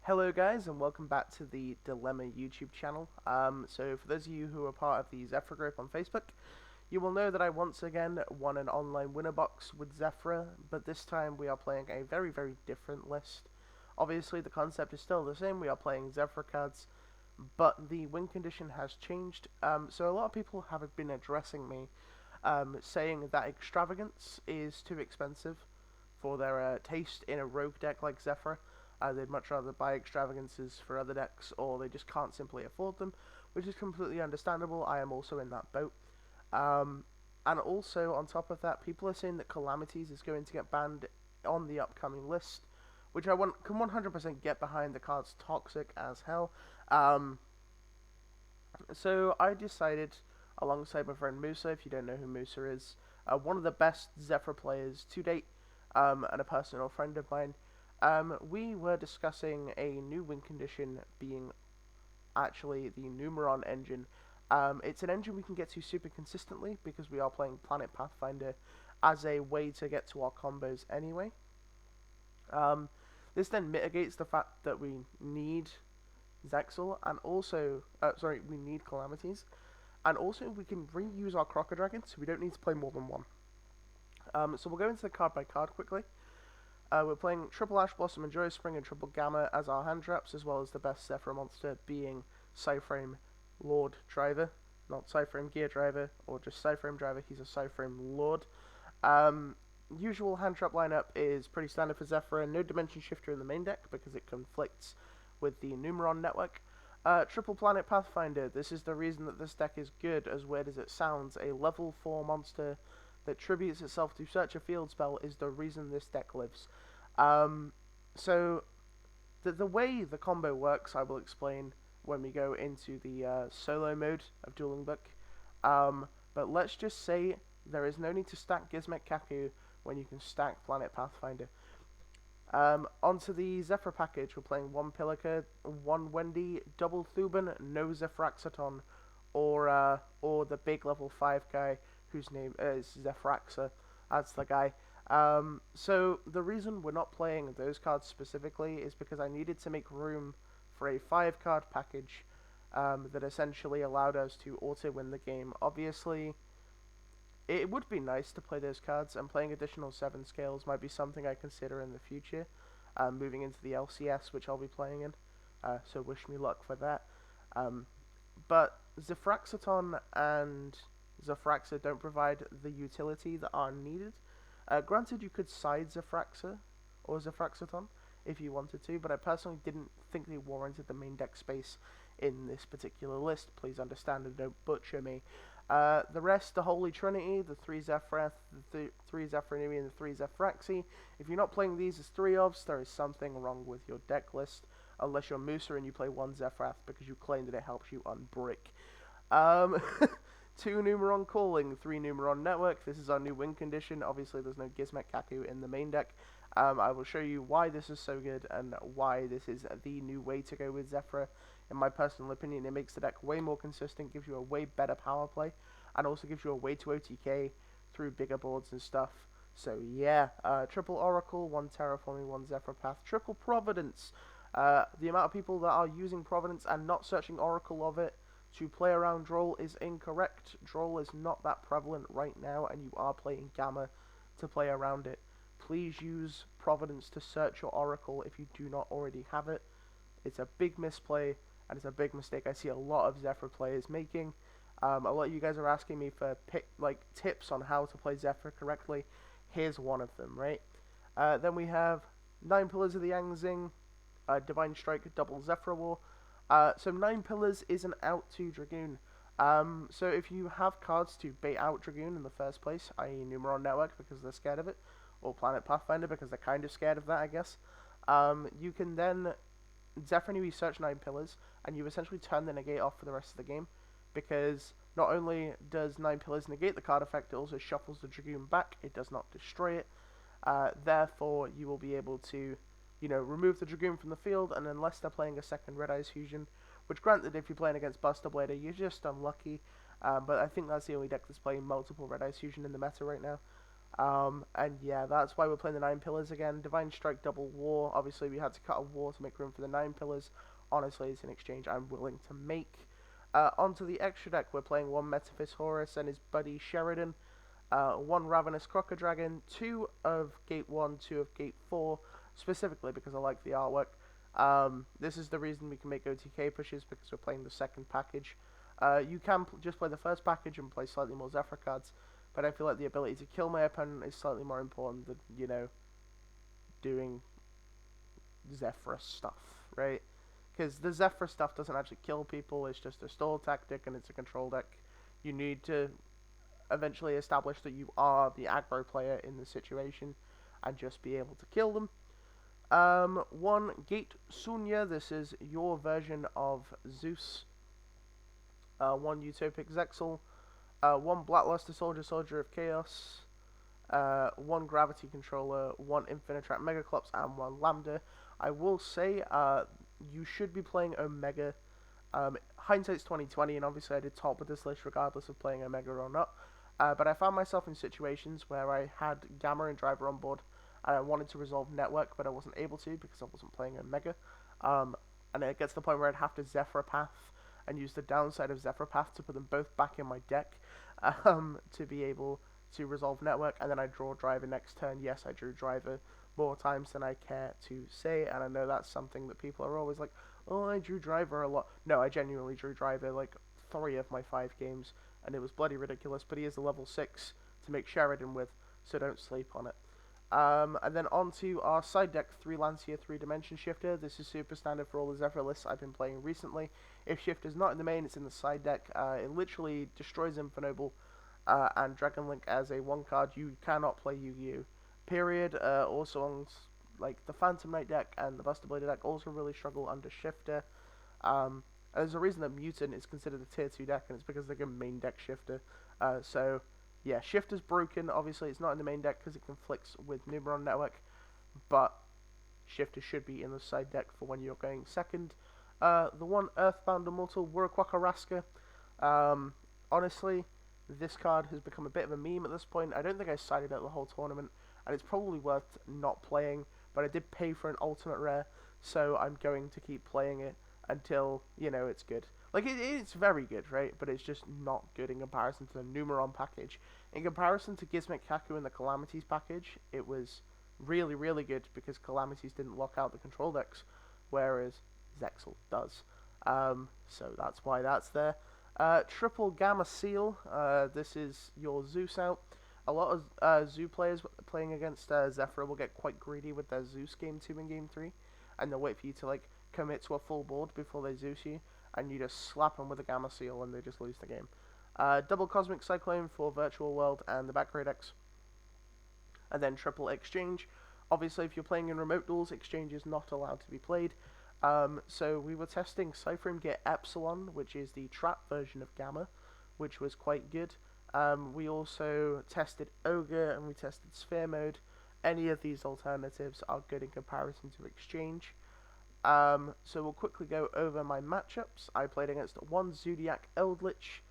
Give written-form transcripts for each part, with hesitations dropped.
Hello guys and welcome back to the Dilemma YouTube channel. So for those of you who are part of the Zefra group on Facebook, you will know that I once again won an online winner box with Zefra, but this time we are playing a very different list. Obviously the concept is still the same, we are playing Zefra cards, but the win condition has changed. So a lot of people have been addressing me, saying that Extravagance is too expensive for their taste in a rogue deck like Zephyr. They'd much rather buy extravagances for other decks, or they just can't simply afford them, which is completely understandable. I am also in that boat. Um, and also, on top of that, people are saying that Calamities is going to get banned on the upcoming list, which can 100% get behind. The card's toxic as hell. So I decided, alongside my friend Musa, if you don't know who Musa is, one of the best Zephyr players to date, and a personal friend of mine, we were discussing a new win condition being actually the Numeron engine. It's an engine we can get to super consistently because we are playing Planet Pathfinder as a way to get to our combos anyway. Um, this then mitigates the fact that we need Zexal and also, we need Calamities, and also we can reuse our Crocodragon, so we don't need to play more than one. So we'll go into the card by card quickly. We're playing triple Ash Blossom and Joyous Spring and triple Gamma as our hand traps, as well as the best Zephyr monster being Psyframe Lord Driver. Not Psyframe Gear Driver, or just Psyframe Driver, he's a Psyframe Lord. Usual hand trap lineup is pretty standard for Zephyr, no Dimension Shifter in the main deck because it conflicts with the Numeron network. Triple Planet Pathfinder, this is the reason that this deck is good, as weird as it sounds. A level 4 monster that tributes itself to Search a Field spell is the reason this deck lives. So, the way the combo works, I will explain when we go into the solo mode of Dueling Book. But let's just say there is no need to stack Gizmek Kaku when you can stack Planet Pathfinder. Onto the Zephyr package, we're playing one Pilica, one Wendy, double Thuban, no Zefraxaton, or the big level 5 guy whose name is Zefraxa. That's the guy. So the reason we're not playing those cards specifically is because I needed to make room for a 5-card package that essentially allowed us to auto-win the game. Obviously, it would be nice to play those cards, and playing additional 7 scales might be something I consider in the future, moving into the LCS, which I'll be playing in, so wish me luck for that. But Zefraxaton and Zefraxa don't provide the utility that are needed. Granted, you could side Zefraxa or Zefraxaton if you wanted to, but I personally didn't think they warranted the main deck space in this particular list. Please understand and don't butcher me. The rest, the Holy Trinity, the 3 Zefrath, the 3 Zefranui, and the 3 Zefraxi. If you're not playing these as 3 ofs, there is something wrong with your deck list, unless you're Musa and you play 1 Zefrath because you claim that it helps you unbrick. 2 Numeron Calling, 3 Numeron Network. This is our new win condition. Obviously, there's no Gizmek Kaku in the main deck. I will show you why this is so good and why this is the new way to go with Zefra. In my personal opinion, it makes the deck way more consistent, gives you a way better power play, and also gives you a way to OTK through bigger boards and stuff. So yeah, triple Oracle, 1 Terraforming, 1 Zephyr Path, triple Providence. The amount of people that are using Providence and not searching Oracle of it to play around Droll is incorrect. Droll is not that prevalent right now, and you are playing Gamma to play around it. Please use Providence to search your Oracle if you do not already have it. It's a big misplay, and it's a big mistake I see a lot of Zephyr players making. A lot of you guys are asking me for tips on how to play Zephyr correctly. Here's one of them, right? Then we have 9 Pillars of the Yangzing, Divine Strike, double Zephyr War. So 9 Pillars is an out to Dragoon. So if you have cards to bait out Dragoon in the first place, i.e. Numeron Network because they're scared of it, or Planet Pathfinder because they're kind of scared of that, I guess, you can then Zefra search 9 Pillars, and you essentially turn the negate off for the rest of the game, because not only does 9 Pillars negate the card effect, it also shuffles the Dragoon back, it does not destroy it. Therefore, you will be able to remove the Dragoon from the field, and unless they're playing a second Red Eyes Fusion, which granted, if you're playing against Buster Blader, you're just unlucky, but I think that's the only deck that's playing multiple Red Eyes Fusion in the meta right now. And yeah, that's why we're playing the 9 pillars again. Divine Strike Double War. Obviously, we had to cut a war to make room for the 9 pillars. Honestly, it's an exchange I'm willing to make. Onto the extra deck, we're playing one Metaphys Horus and his buddy Sheridan, one Ravenous Crocoddragon, 2 of Gate 1, 2 of Gate 4, specifically because I like the artwork. This is the reason we can make OTK pushes, because we're playing the second package. You can just play the first package and play slightly more Zefra cards, but I feel like the ability to kill my opponent is slightly more important than, doing Zefra stuff, right? Because the Zefra stuff doesn't actually kill people, it's just a stall tactic and it's a control deck. You need to eventually establish that you are the aggro player in the situation and just be able to kill them. One Gate Sunya, this is your version of Zeus. One Utopic Zexal. One Blackluster Soldier, Soldier of Chaos. One Gravity Controller, one Infinitrap Megaclops, and one Lambda. I will say, you should be playing Omega. Hindsight's 2020, and obviously I did top with this list regardless of playing Omega or not. But I found myself in situations where I had Gamma and Driver on board, and I wanted to resolve Network, but I wasn't able to because I wasn't playing Omega. And it gets to the point where I'd have to Zefra Path and use the downside of Zefra Path to put them both back in my deck to be able to resolve Network, and then I draw Driver next turn. Yes, I drew Driver more times than I care to say, and I know that's something that people are always like, oh, I drew Driver a lot. No, I genuinely drew Driver like 3 of my 5 games, and it was bloody ridiculous, but he is a level 6 to make Sheridan with, so don't sleep on it. And then on to our side deck, 3 Lancia, 3 Dimension Shifter. This is super standard for all the Zefra lists I've been playing recently. If Shifter's not in the main, it's in the side deck. It literally destroys Infernoble and Dragon Link as a 1 card. You cannot play Yu-Gi-Oh! Period. Also on like the Phantom Knight deck and the Buster Blader deck also really struggle under Shifter. There's a reason that Mutant is considered a tier 2 deck, and it's because they're a main deck Shifter. So yeah, Shifter's broken. Obviously, it's not in the main deck because it conflicts with Numeron Network, but Shifter should be in the side deck for when you're going second. The one Earthbound Immortal, Wurukwaka Raska. Honestly, this card has become a bit of a meme at this point. I don't think I sided out the whole tournament, and it's probably worth not playing, but I did pay for an ultimate rare, so I'm going to keep playing it until, it's good. Like, it's very good, right? But it's just not good in comparison to the Numeron package. In comparison to Gizmek Kaku and the Calamities package, it was really, really good because Calamities didn't lock out the control decks, whereas Zexal does. So that's why that's there. Triple Gamma Seal, this is your Zeus out. A lot of Zoo players playing against Zefra will get quite greedy with their Zeus game 2 and game 3, and they'll wait for you to commit to a full board before they Zeus you, and you just slap them with a Gamma Seal and they just lose the game. Double Cosmic Cyclone for Virtual World and the back decks. And then Triple Exchange. Obviously, if you're playing in remote duels, Exchange is not allowed to be played. So we were testing Cypher Get Epsilon, which is the trap version of Gamma, which was quite good. We also tested Ogre and we tested Sphere Mode. Any of these alternatives are good in comparison to Exchange. So we'll quickly go over my matchups. I played against 1 Zodiac Eldritch,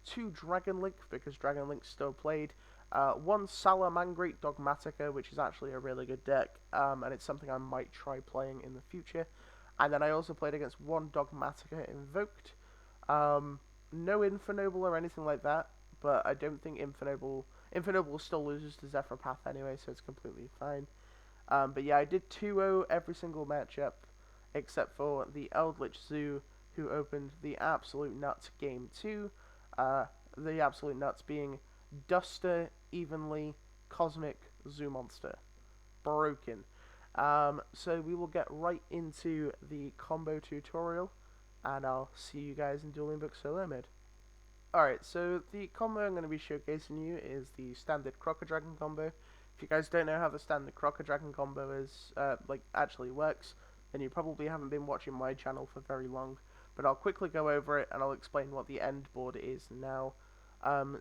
2 Dragon Link, because Dragon Link's still played, 1 Salamangrate Dogmatica, which is actually a really good deck, and it's something I might try playing in the future. And then I also played against 1 Dogmatica Invoked. No Infernoble or anything like that, but I don't think Infernoble still loses to Zefra Path anyway, so it's completely fine. But yeah, I did 2-0 every single matchup, except for the Eldritch Zoo, who opened the Absolute Nuts Game 2. The Absolute Nuts being Duster, Evenly, Cosmic, Zoo Monster. Broken. So we will get right into the combo tutorial, and I'll see you guys in Dueling Book Solo mode. Alright, so the combo I'm going to be showcasing you is the standard Crocoddragon combo. If you guys don't know how the standard Crocoddragon combo is, actually works, then you probably haven't been watching my channel for very long. But I'll quickly go over it and I'll explain what the end board is now.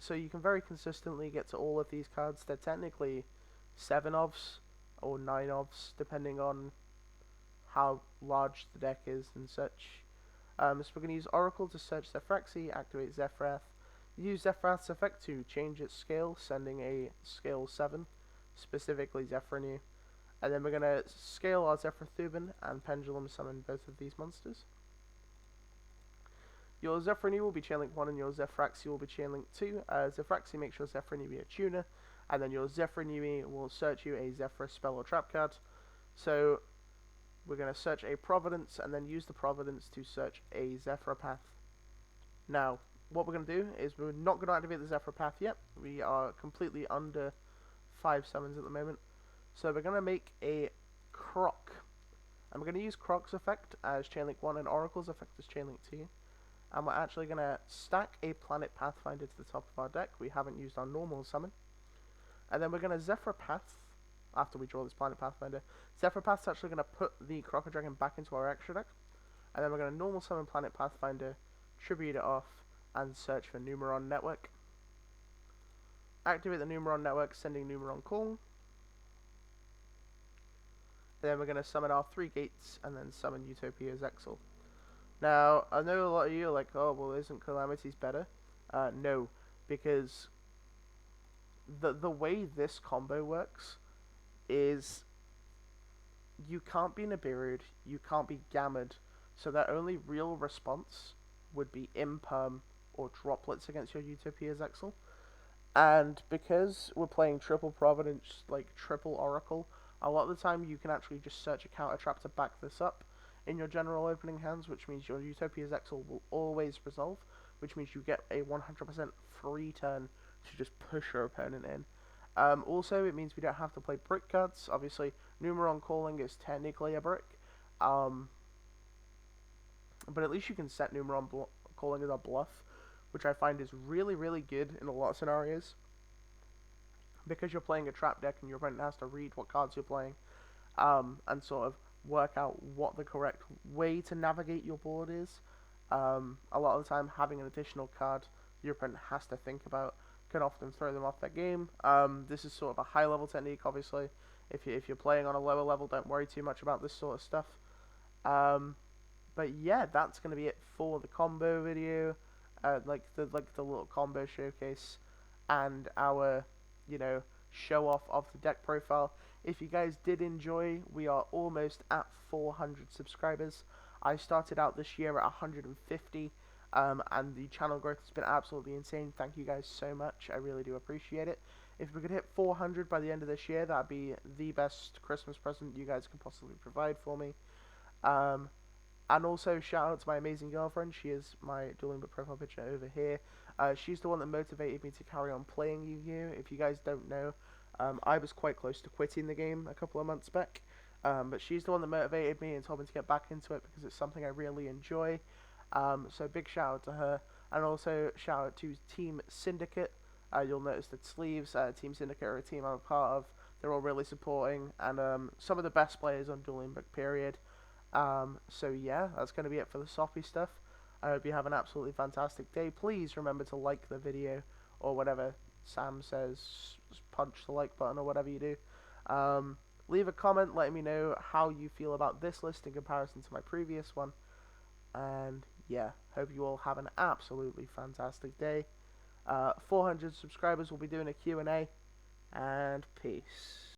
So you can very consistently get to all of these cards. They're technically 7-ofs or 9-ofs, depending on how large the deck is and such. So we're going to use Oracle to search Zephraxi, activate Zefrath, use Zefra's effect to change its scale, sending a scale 7, specifically Zefra New. And then we're going to scale our Zefra Thuban and Pendulum summon both of these monsters. Your Zefra New will be Chain Link 1 and your Zefraxi will be Chain Link 2. Zefraxi makes your Zefra New be a tuner, and then your Zefra New will search you a Zefra spell or trap card. So we're going to search a Providence and then use the Providence to search a Zefra Path. Now, what we're going to do is we're not going to activate the Zefra Path yet. We are completely under 5 summons at the moment. So we're going to make a Croc. And we're going to use Croc's effect as Chain Link 1 and Oracle's effect as Chain Link 2. And we're actually going to stack a Planet Pathfinder to the top of our deck. We haven't used our normal summon. And then we're going to Zefra Path, after we draw this Planet Pathfinder. Zefra Path's actually going to put the Croco Dragon back into our extra deck. And then we're going to normal summon Planet Pathfinder, tribute it off, and search for Numeron Network. Activate the Numeron Network, sending Numeron Call. Then we're going to summon our 3 gates, and then summon Utopia's Exile. Now, I know a lot of you are like, oh, well, isn't Calamities better? No, because the way this combo works is you can't be Nibirued, you can't be Gammed, so their only real response would be Imperm or Droplets against your Utopia's Exile. And because we're playing triple Providence, like triple Oracle, a lot of the time you can actually just search a counter trap to back this up in your general opening hands, which means your Utopia's Exile will always resolve, which means you get a 100% free turn to just push your opponent in. Also, it means we don't have to play brick cards. Obviously, Numeron Calling is technically a brick, but at least you can set Numeron Calling as a bluff, which I find is really, really good in a lot of scenarios, because you're playing a trap deck and your opponent has to read what cards you're playing, and sort of work out what the correct way to navigate your board is. A lot of the time, having an additional card your opponent has to think about can often throw them off their game. This is sort of a high level technique, obviously. If you're playing on a lower level, don't worry too much about this sort of stuff. But yeah, that's gonna be it for the combo video, like the little combo showcase, and our show off of the deck profile. If you guys did enjoy, we are almost at 400 subscribers. I started out this year at 150, and the channel growth has been absolutely insane. Thank you guys so much. I really do appreciate it. If we could hit 400 by the end of this year, that'd be the best Christmas present you guys can possibly provide for me. And also, shout out to my amazing girlfriend. She is my Dueling Book profile picture over here. She's the one that motivated me to carry on playing Yu-Gi-Oh! If you guys don't know, I was quite close to quitting the game a couple of months back. But she's the one that motivated me and told me to get back into it because it's something I really enjoy. So big shout out to her. And also shout out to Team Syndicate. You'll notice that sleeves, Team Syndicate are a team I'm a part of. They're all really supporting, and some of the best players on Dueling Book, period. So yeah, that's going to be it for the soppy stuff. I hope you have an absolutely fantastic day. Please remember to like the video, or whatever Sam says, punch the like button or whatever you do. Leave a comment letting me know how you feel about this list in comparison to my previous one. And yeah, hope you all have an absolutely fantastic day. 400 subscribers will be doing a Q&A, and peace.